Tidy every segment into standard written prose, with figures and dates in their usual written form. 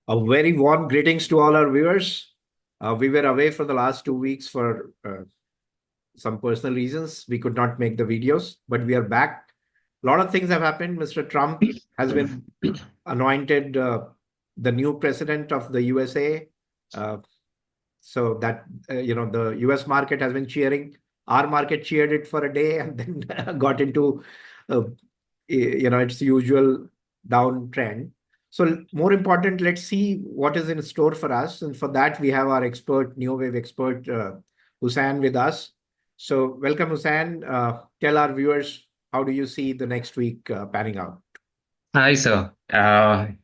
A very warm greetings to all our viewers. We were away for the last 2 weeks for some personal reasons. We could not make the videos, but we are back. A lot of things have happened. Mr. Trump has been anointed the new president of the USA. Uh, so that, the US market has been cheering. Our market cheered it for a day and then got into, its usual downtrend. So more important, let's see what is in store for us. And for that, we have our expert, Neowave expert, Hussain with us. So welcome, Hussain. Tell our viewers, how do you see the next week panning out? Hi, sir.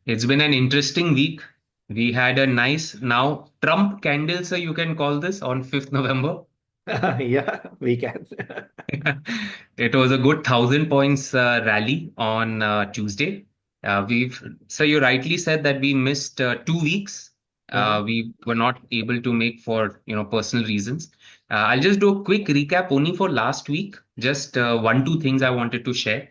It's been an interesting week. We had a nice now Trump candle, sir, you can call this on 5th November. Yeah, we can. It was a good 1,000 points rally on Tuesday. So you rightly said that we missed 2 weeks. Mhm. We were not able to make for personal reasons. I'll just do a quick recap only for last week. Just one, two things I wanted to share.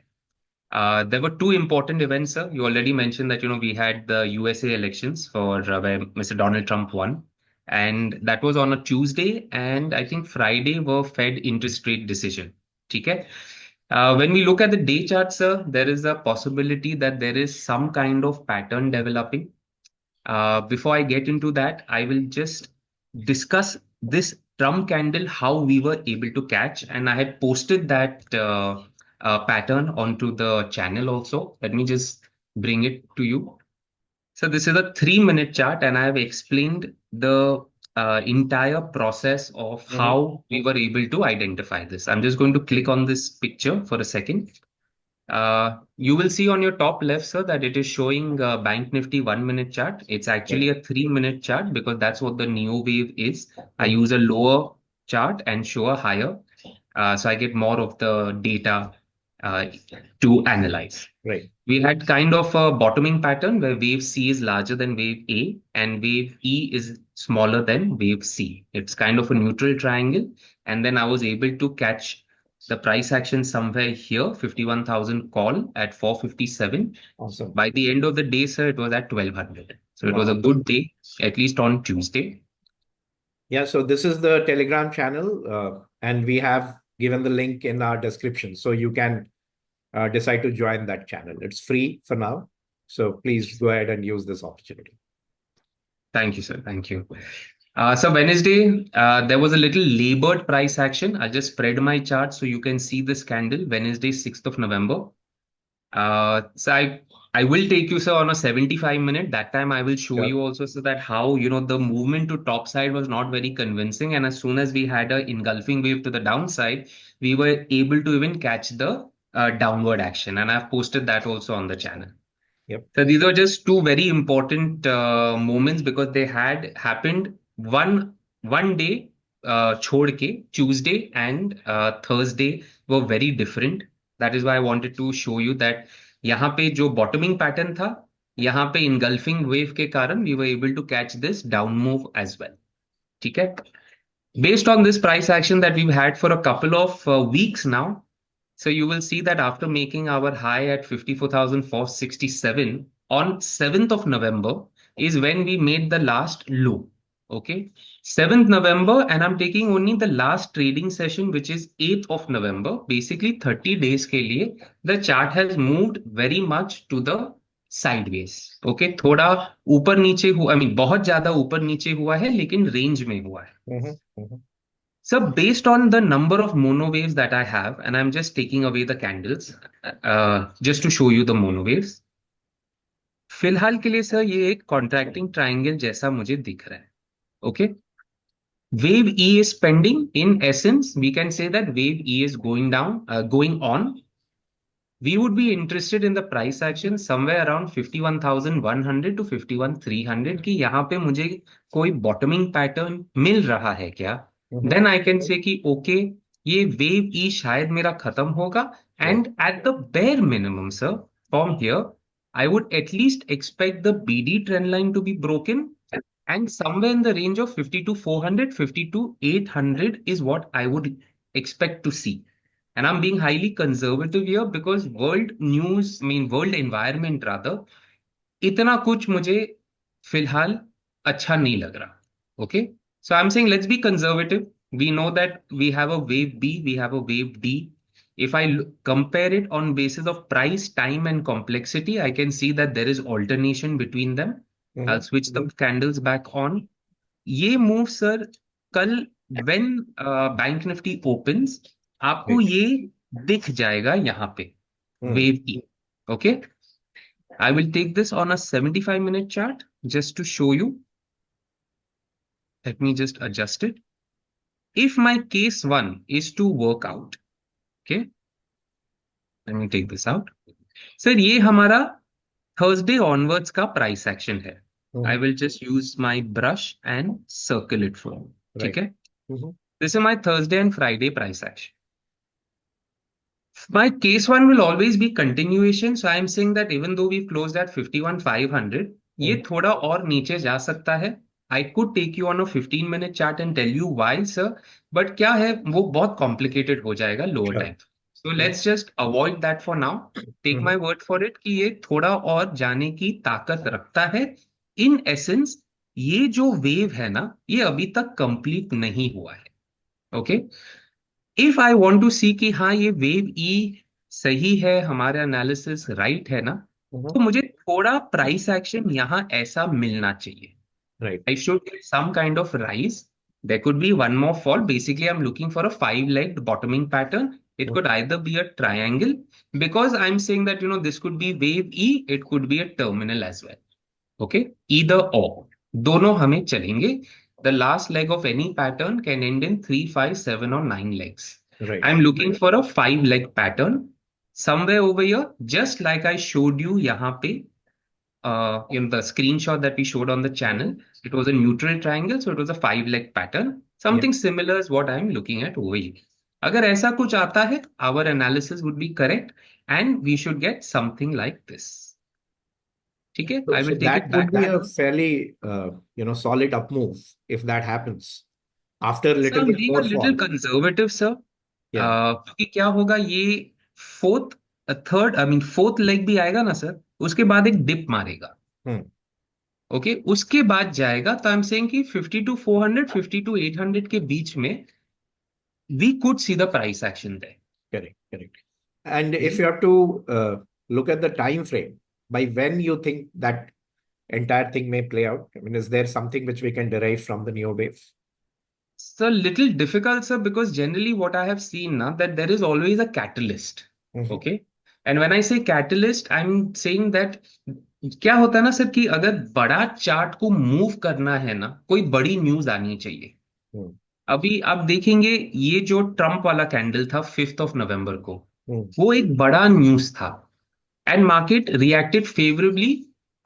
There were two important events, sir. You already mentioned that, we had the USA elections for where Mr. Donald Trump won. And that was on a Tuesday. And I think Friday were Fed interest rate decision. Okay. When we look at the day chart, sir, there is a possibility that there is some kind of pattern developing. Before I get into that, I will just discuss this Trump candle, how we were able to catch. And I had posted that pattern onto the channel also. Let me just bring it to you. So this is a 3 minute chart, and I have explained the entire process of Mhm. how we were able to identify this. I'm just going to click on this picture for a second. You will see on your top left, sir, that it is showing Bank Nifty 1 minute chart. It's Right. actually a 3 minute chart because that's what the Neowave is. I Mhm. use a lower chart and show a higher, so I get more of the data uh, to analyze. Right. We had kind of a bottoming pattern where wave C is larger than wave A and wave E is smaller than wave C. It's kind of a neutral triangle. And then I was able to catch the price action somewhere here, 51,000 call at 457. Awesome. By the end of the day, sir, it was at 1200. So it was a Wow. good day, at least on Tuesday. Yeah, so this is the Telegram channel, and we have given the link in our description. So you can decide to join that channel. It's free for now. So please go ahead and use this opportunity. Thank you, sir. Thank you. So Wednesday, there was a little labored price action. I'll just spread my chart so you can see this candle. Wednesday, 6th of November. So I will take you, sir, on a 75 minute. That time I will show Sure. you also so that how, the movement to top side was not very convincing. And as soon as we had a engulfing wave to the downside, we were able to even catch the downward action. And I've posted that also on the channel. Yep. So these are just two very important moments because they had happened one day छोड़ के Tuesday and Thursday were very different. That is why I wanted to show you that यहाँ पे जो bottoming pattern था, यहाँ पे engulfing wave के कारण we were able to catch this down move as well. ठीक है? Based on this price action that we've had for a couple of weeks now, so you will see that after making our high at 54,467 on 7th of November is when we made the last low. Okay. 7th November, and I'm taking only the last trading session, which is 8th of November. Basically, 30 days के लिए, the chart has moved very much to the sideways. Okay. थोड़ा ऊपर नीचे हुआ, I mean, बहुत ज्यादा ऊपर नीचे हुआ है, लेकिन रेंज में हुआ है. Mhm, mhm. So based on the number of mono waves that I have, and I'm just taking away the candles, just to show you the mono waves. फिलहाल के लिए सर ये एक कॉन्ट्रैक्टिंग ट्राइंगल जैसा मुझे दिख रहा है. Okay. Wave E is pending. In essence, we can say that wave E is going down, going on. We would be interested in the price action somewhere around 51,100 to 51,300 कि यहाँ पे मुझे कोई bottoming pattern मिल रहा है क्या? Mhm. Then I can say कि okay, ये wave E शायद मेरा खत्म होगा, Right. and at the bare minimum, sir, from here, I would at least expect the BD trend line to be broken, and somewhere in the range of 52,400, 52,800 is what I would expect to see. And I'm being highly conservative here because world news, I mean, world environment rather, इतना कुछ मुझे फिलहाल अच्छा नहीं लग रहा. Okay, so I'm saying let's be conservative. We know that we have a wave B, we have a wave D. If I compare it on basis of price, time, and complexity, I can see that there is alternation between them. I'll Mhm. switch the candles back on. ये move sir कल when bank Nifty opens, आपको Right. ये दिख जाएगा यहाँ पे Hmm. Wave की. Okay, I will take this on a 75-minute chart just to show you. Let me just adjust it. If my case one is to work out, okay, let me take this out. Sir ये हमारा Thursday onwards का price action है. आई Mhm. Will just use my brush and circle it for. ठीक Right. है, Mhm. This is my Thursday and Friday price action. My case one will always be continuation. So I am saying that even though we closed at 51,500, ये Mhm. थोड़ा और नीचे जा सकता है. I could take you on a 15-minute chart and tell you why, sir. But क्या है, वो बहुत complicated हो जाएगा lower Sure. time. So Mhm. let's just avoid that for now. Take my Mhm. word for it कि ये थोड़ा और जाने की ताकत रखता है. In essence, ये जो वेव है ना, ये अभी तक कंप्लीट नहीं हुआ है. Okay, if I want to see कि हाँ ये वेव ई सही है, हमारा एनालिसिस राइट है ना, तो Mhm. मुझे थोड़ा प्राइस एक्शन यहाँ ऐसा मिलना चाहिए. Right. I should get some kind of rise. There could be one more fall. Basically, I'm looking for a five-legged bottoming pattern. It Mhm. could either be a triangle, because I'm saying that this could be wave E, it could be a terminal as well. Okay, either or, दोनों हमें चलेंगे. The last leg of any pattern can end in 3, 5, 7 or 9 legs. Right. I'm looking for a 5-leg pattern somewhere over here, just like I showed you यहाँ पे. In the screenshot that we showed on the channel, Mhm. it was a neutral triangle, so it was a 5-leg pattern. Yeah. Something similar is what I'm looking at over here. अगर ऐसा कुछ आता है, our analysis would be correct, and we should get something like this. ठीक है, So, I so will take it that would back be to a fairly, solid up move if that happens after a sir. little I'm bit being a more little fall. conservative, sir. Yeah. क्योंकि क्या होगा, ये fourth third I mean fourth leg भी आएगा ना sir, उसके बाद एक डिप मारेगा. Hmm. ओके, उसके बाद जाएगा. तो आई एम सेइंग कि 50 to 400, 50 to 800 के बीच में we could see the price action there. Correct. Correct. And if you have to look at the time frame, by when you think that entire thing may play out? I mean, is there something which we can derive from the Neowave? It's a little difficult, sir, because generally what I have seen now, that there is always a catalyst. Mhm. Okay, and when I say catalyst, I'm saying that क्या होता है ना sir, कि अगर बड़ा chart को move करना है ना, कोई बड़ी न्यूज आनी चाहिए. Hmm. अभी आप देखेंगे, ये जो ट्रम्प वाला कैंडल था 5 नवंबर को, Hmm. वो एक बड़ा न्यूज था. And market reacted favorably.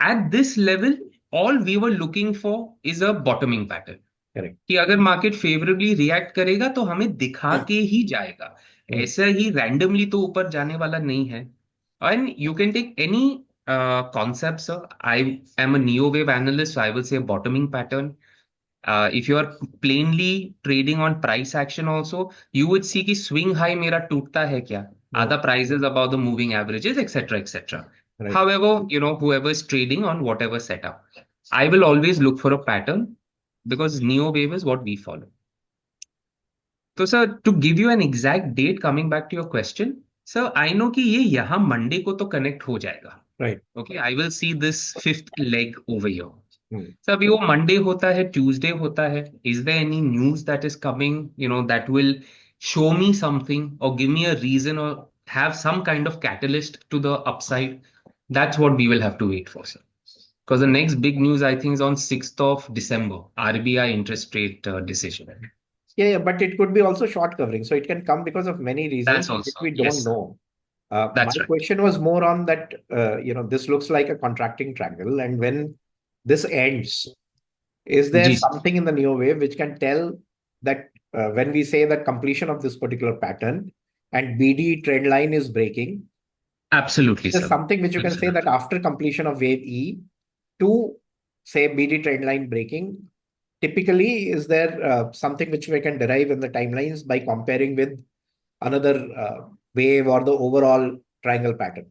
At this level, all we were looking for is a bottoming pattern. Correct. कि अगर मार्केट फेवरेबली रिएक्ट करेगा तो हमें दिखा के ही जाएगा. Hmm. ऐसा ही रैंडमली तो ऊपर जाने वाला नहीं है. And you can take any concept, sir. I am a Neowave analyst, so I will say bottoming pattern. If you are plainly trading on price action also, you would see कि swing high मेरा टूटता है क्या, Hmm. other prices above the moving averages, etc., etc. Right. However, whoever is trading on whatever setup, I will always look for a pattern, because Neo wave is what we follow. तो sir, to give you an exact date, coming back to your question, sir I know कि ये यहाँ Monday को तो connect हो जाएगा. Right. Okay, I will see this fifth leg over here. Hmm. Sir अभी वो मंडे होता है, ट्यूसडे होता है. Is there any news that is coming, that will show me something or give me a reason or have some kind of catalyst to the upside? That's what we will have to wait for, sir. Because the next big news, I think, is on 6th of December, RBI interest rate decision. Yeah, but it could be also short covering. So it can come because of many reasons That's which also, we don't yes, know. My that's right. question was more on that, this looks like a contracting triangle. And when this ends, is there जी sir. something in the neo wave which can tell that when we say that completion of this particular pattern and BD trend line is breaking, Absolutely, there's sir. something which you can say that Absolutely. after completion of wave E to say BD trend line breaking, typically is there something which we can derive in the timelines by comparing with another wave or the overall triangle pattern?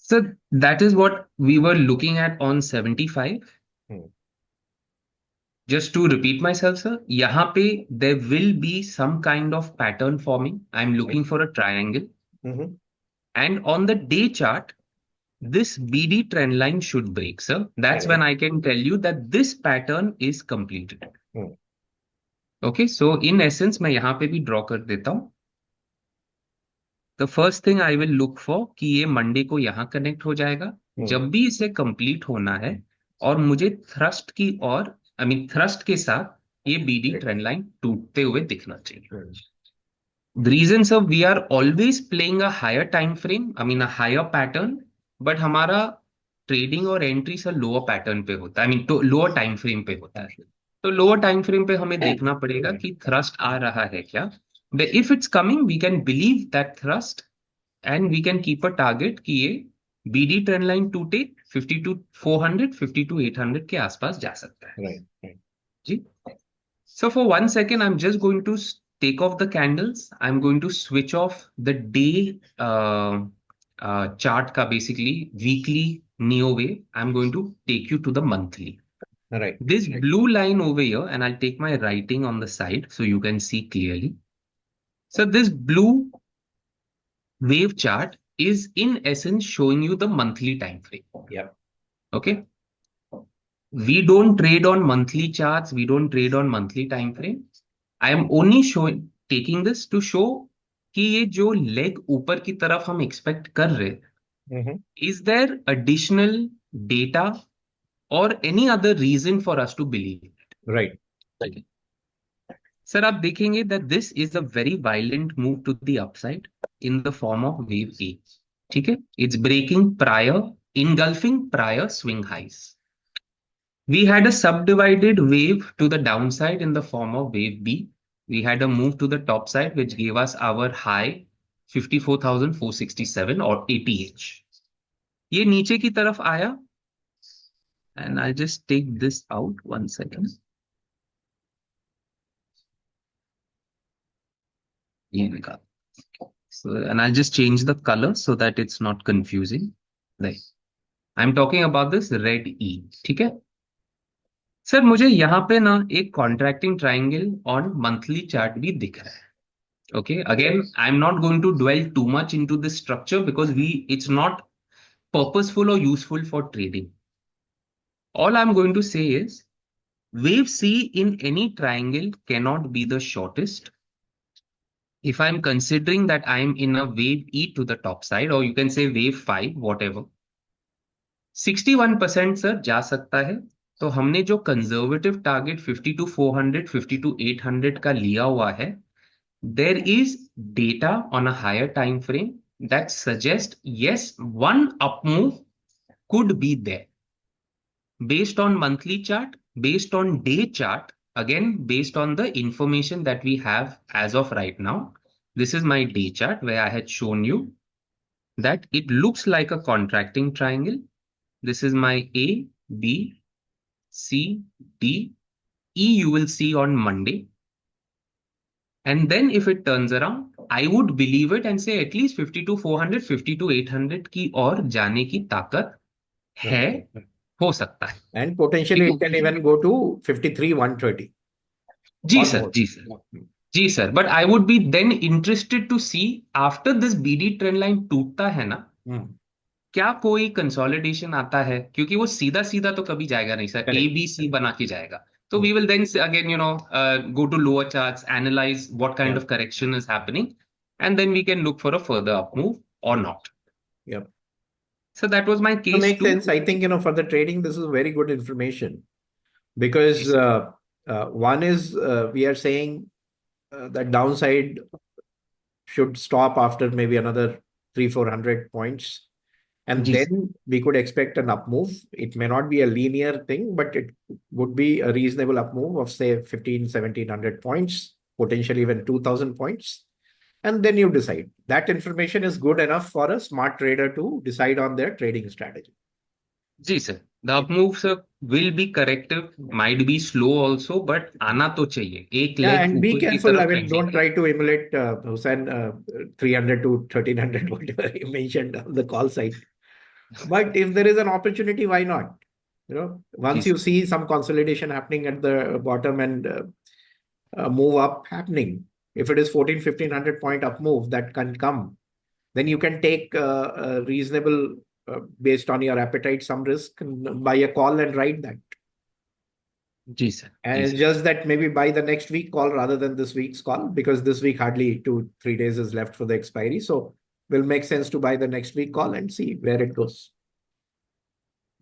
So that is what we were looking at on 75. Hmm. Just to repeat myself, sir, यहाँ पे there will be some kind of pattern forming. I'm looking for a triangle. Mm-hmm. And on the day chart, this BD trend line should break, sir. That's when Correct. I can tell you that this pattern is completed. Hmm. Okay, so in essence, मैं यहाँ पे भी draw कर देता हूँ. The first thing I will look for कि ये Monday को यहाँ कनेक्ट हो जाएगा. Hmm. जब भी इसे कंप्लीट होना है और मुझे थ्रस्ट की और थ्रस्ट के साथ ये बीडी Correct. ट्रेंड लाइन टूटते हुए दिखना चाहिए. Hmm. The reason sir we are always playing a higher time frame, a higher pattern, but हमारा ट्रेडिंग और एंट्री सर लोअर पैटर्न पे होता है, तो लोअर टाइम फ्रेम पे होता है. तो लोअर टाइम फ्रेम पे हमें देखना पड़ेगा कि थ्रस्ट आ रहा है क्या. If it's coming we can believe that thrust and we can keep a target कि ये बीडी ट्रेंड लाइन टूटे 52 400 52 800 के आसपास जा सकता है. Right. Right. Ji. So for 1 second, I'm just going to take off the candles. I'm going to switch off the day chart ka basically weekly Neowave. I'm going to take you to the monthly. Right. This blue line over here, and I'll take my writing on the side so you can see clearly. So this blue wave chart is in essence showing you the monthly time frame. Yeah. Okay. We don't trade on monthly charts. We don't trade on monthly time frame. I am only showing taking this to show कि ये जो leg ऊपर की तरफ हम expect कर रहे, Mm-hmm. is there additional data or any other reason for us to believe it? Right. Okay. Sir आप देखेंगे that this is a very violent move to the upside in the form of wave A. ठीक है, it's breaking prior, engulfing prior swing highs. We had a subdivided wave to the downside in the form of wave B. We had a move to the top side, which gave us our high 54,467 or ATH. ये नीचे की तरफ आया, and I'll just take this out 1 second. ये निकाल. So, and I'll just change the color so that it's not confusing. Right. I'm talking about this red E. ठीक है. Sir मुझे यहाँ पे ना एक contracting triangle on monthly chart भी दिख रहा है. Okay, again, I'm not going to dwell too much into this structure because it's not purposeful or useful for trading. All I'm going to say is wave C in any triangle cannot be the shortest. If I'm considering that I'm in a wave E to the top side, or you can say wave 5, whatever, 61% sir जा सकता है. तो हमने जो conservative target 52 400 52 800 का लिया हुआ है, there is data on a higher time frame that suggests yes, one up move could be there based on monthly chart, based on day chart, again based on the information that we have as of right now. This is my day chart where I had shown you that it looks like a contracting triangle. This is my A, B, C, D, E you will see on Monday. And then if it turns around, I would believe it and say at least 52 400 52 800 की और जाने की ताकत है, हो सकता है. And potentially it can even go to 53 130. जी Or सर, more. जी सर, जी sir. But I would be then interested to see after this BD trend line टूटता है ना, क्या कोई कंसोलिडेशन आता है, क्योंकि वो सीधा सीधा तो कभी जाएगा नहीं सर, ए Correct. बी सी बना के जाएगा. So we will then again, go to lower charts, analyze what kind Yeah. of correction is happening, and then we can look for a further up move or not. Yep. So that was my So case makes two. sense. I think, for the trading, this is very good information because Yes, one is we are saying that downside should stop after maybe another 300 400 points. And Yes. then we could expect an up move. It may not be a linear thing, but it would be a reasonable up move of say 1700 points, potentially even 2000 points. And then you decide. That information is good enough for a smart trader to decide on their trading strategy. जी sir. The up move sir will be corrective, might be slow also, but आना तो चाहिए. एक Yeah, leg and be ऊपर की careful. I तरफ mean, trending. don't try to emulate Hussain 300 to 1300, whatever he mentioned on the call side. But if there is an opportunity, why not? जी Once you sir see some consolidation happening at the bottom and move up happening, if it is 1,500 point up move that can come, then you can take a reasonable, based on your appetite, some risk, and buy a call and ride that. जी sir And जी it's sir just that maybe buy the next week call rather than this week's call, because this week hardly 2-3 days is left for the expiry. So will make sense to buy the next week call and see where it goes.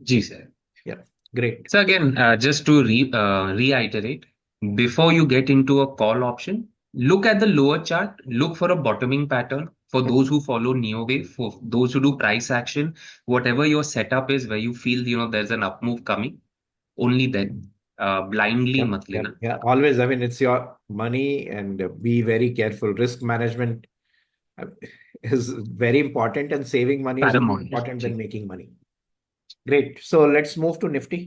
जी sir. Yeah, great. So again, just to reiterate, before you get into a call option, look at the lower chart, look for a bottoming pattern. For those who follow Neowave, for those who do price action, whatever your setup is, where you feel there's an up move coming, only then blindly Yeah, mat yeah, lena. yeah. Always, I mean, it's your money, and be very careful. Risk management uh, is very important, and saving money is more Paramount. important जी. than making money. Great. So let's move to Nifty.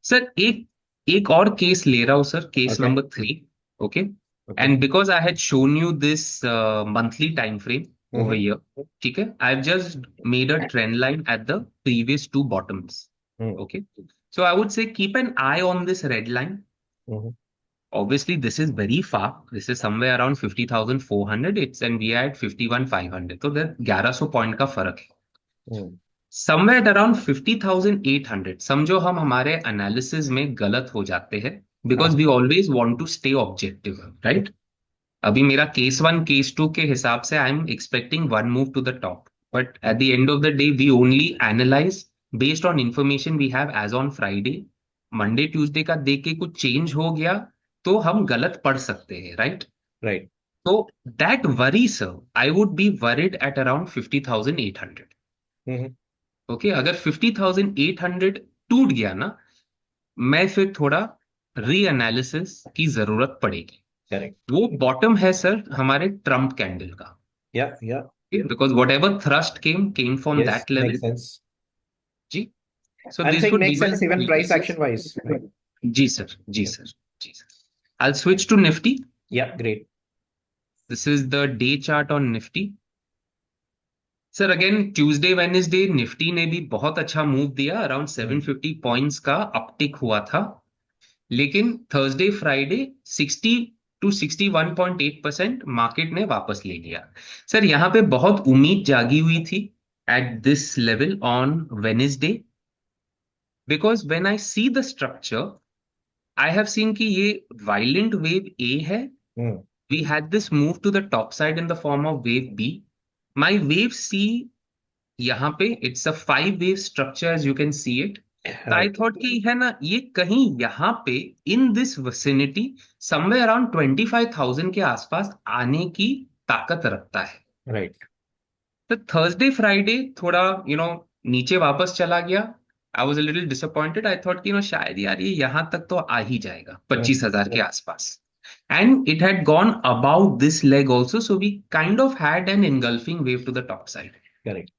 Sir एक एक और case ले रहा हूँ sir, case Okay. Number 3. Okay. Okay. And because I had shown you this monthly time frame over Mm-hmm. Here, ठीक है, I have just made a trend line at the previous two bottoms. Mm-hmm. Okay. So I would say keep an eye on this red line. Mm-hmm. Obviously, this is very far. This is somewhere around 50,400. It's and we are at 51,500. तो 1100 point का फर्क है. Mm-hmm. Somewhere around 50,800 समझो हम हमारे analysis में गलत हो जाते हैं, because we always want to stay objective, right. अभी मेरा केस 1 केस 2 के हिसाब से I am expecting one move to the top, but at the end of the day we only analyse based on information we have as on Friday. Monday Tuesday का देख के कुछ change हो गया तो हम गलत पढ़ सकते हैं, राइट. Right. तो that worry sir, I would be worried at around 50,800. Mm-hmm. Okay. अगर 50,800 टूट गया ना, मैं फिर थोड़ा रीएनालिसिस की जरूरत पड़ेगी. Correct. वो बॉटम है सर हमारे ट्रम्प कैंडल का, Yeah, yeah. Because whatever thrust came from Yes, that makes level. sense. जी. So I'm this saying would be makes my sense even price analysis. action wise, right? जी sir जी Yeah. Sir जी sir. I switch to Nifty. Yeah, great. This is the day chart on Nifty. Sir again Tuesday Wednesday Nifty ने भी बहुत अच्छा move दिया, around 750 points का uptick हुआ था. लेकिन थर्सडे फ्राइडे 60 टू 61.8% मार्केट ने वापस ले लिया. सर यहाँ पे बहुत उम्मीद जागी हुई थी at this level on Wednesday, because when I see the structure I have seen कि ये वायलेंट वेव ए है. Mm. We had this move to the top side in the form of wave B. My wave C यहाँ पे it's a 5 wave structure as you can see it. तो I Right. Thought कि है ना, ये कहीं यहाँ पे in this vicinity somewhere around 25,000 के आसपास आने की ताकत रखता है. Right. तो थर्सडे फ्राइडे थोड़ा नीचे वापस चला गया. I was a little disappointed. I thought कि शायद यार ये यहाँ तक तो आ ही जाएगा 25,000 के आसपास. And it had gone about this leg also, so we kind of had an engulfing wave to the top side. Correct.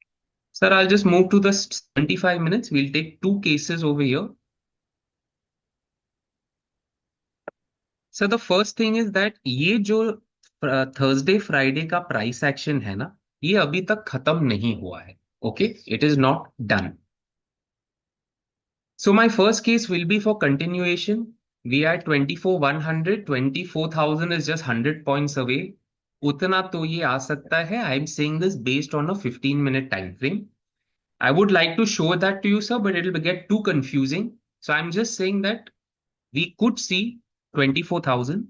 Sir, I'll just move to the 75 minutes. We'll take 2 cases over here. So the first thing is that ये जो Thursday Friday का price action है ना, ये अभी तक खत्म नहीं हुआ है. Okay, it is not done. So my first case will be for continuation. We are at 24,100. 24,000 is just 100 points away. उतना तो ये आ सकता है. I am saying this based on a 15-minute time frame. I would like to show that to you, sir, but it will get too confusing. So I'm just saying that we could see 24,000.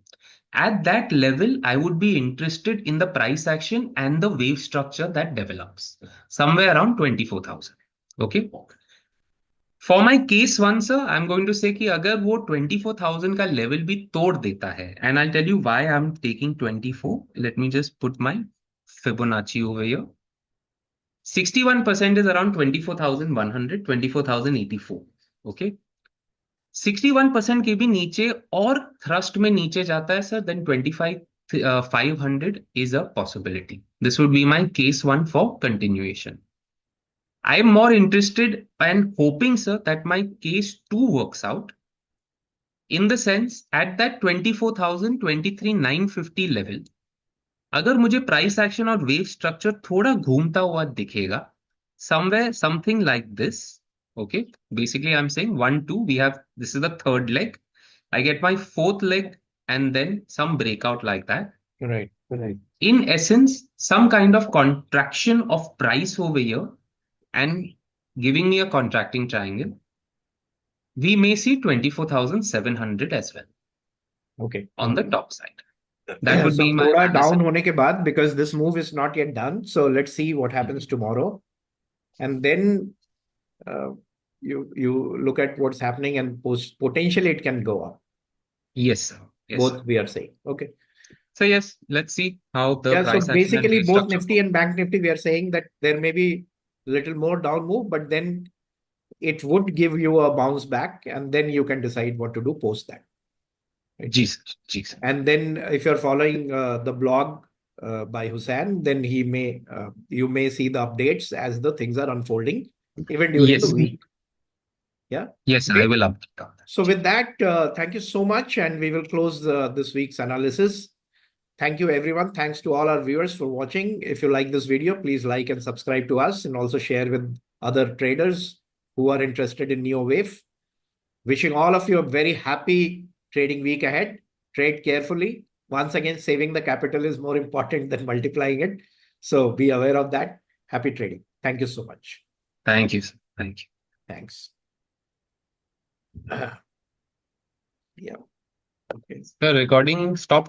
At that level, I would be interested in the price action and the wave structure that develops somewhere around 24,000. Okay. For my case one, sir, I'm going to say कि अगर वो 24,000 का level भी तोड़ देता है, and I'll tell you why I'm taking 24. Let me just put my Fibonacci over here. 61% is around 24,100, 24,084. Okay. 61% के भी नीचे और थ्रस्ट में नीचे जाता है sir, then 25,500 is a possibility. This would be my case 1 for continuation. I am more interested and hoping, sir, that my case 2 works out in the sense at that 24,000, 23,950 level. अगर मुझे price action और wave structure थोड़ा घूमता हुआ दिखेगा, somewhere something like this. Okay. Basically, I'm saying 1, 2, this is the third leg. I get my fourth leg and then some breakout like that. Right. Right. In essence, some kind of contraction of price over here and giving me a contracting triangle. We may see 24,700 as well Okay. on the top side. That would So be my थोड़ा analysis. down होने के बाद, because this move is not yet done. So let's see what happens tomorrow, and then uh, you look at what's happening, and potentially it can go up. Yes, sir. Yes, sir. Both we are saying. Okay. So yes, let's see how the Yeah. So price action and basically, trade both structure Nifty goes. and Bank Nifty, we are saying that there may be little more down move, but then it would give you a bounce back, and then you can decide what to do post that. Right? Ji, sir. Ji, sir. And then if you're following the blog by Hussain, then you may see the updates as the things are unfolding, even during the Yes. week. Yeah. Yes, I Great. will update on that. So with that, thank you so much, and we will close this week's analysis. Thank you, everyone. Thanks to all our viewers for watching. If you like this video, please like and subscribe to us, and also share with other traders who are interested in Neowave. Wishing all of you a very happy trading week ahead. Trade carefully. Once again, saving the capital is more important than multiplying it. So be aware of that. Happy trading. Thank you so much. Thank you, sir. Thank you. Thanks. Yeah. Okay. The recording stopped.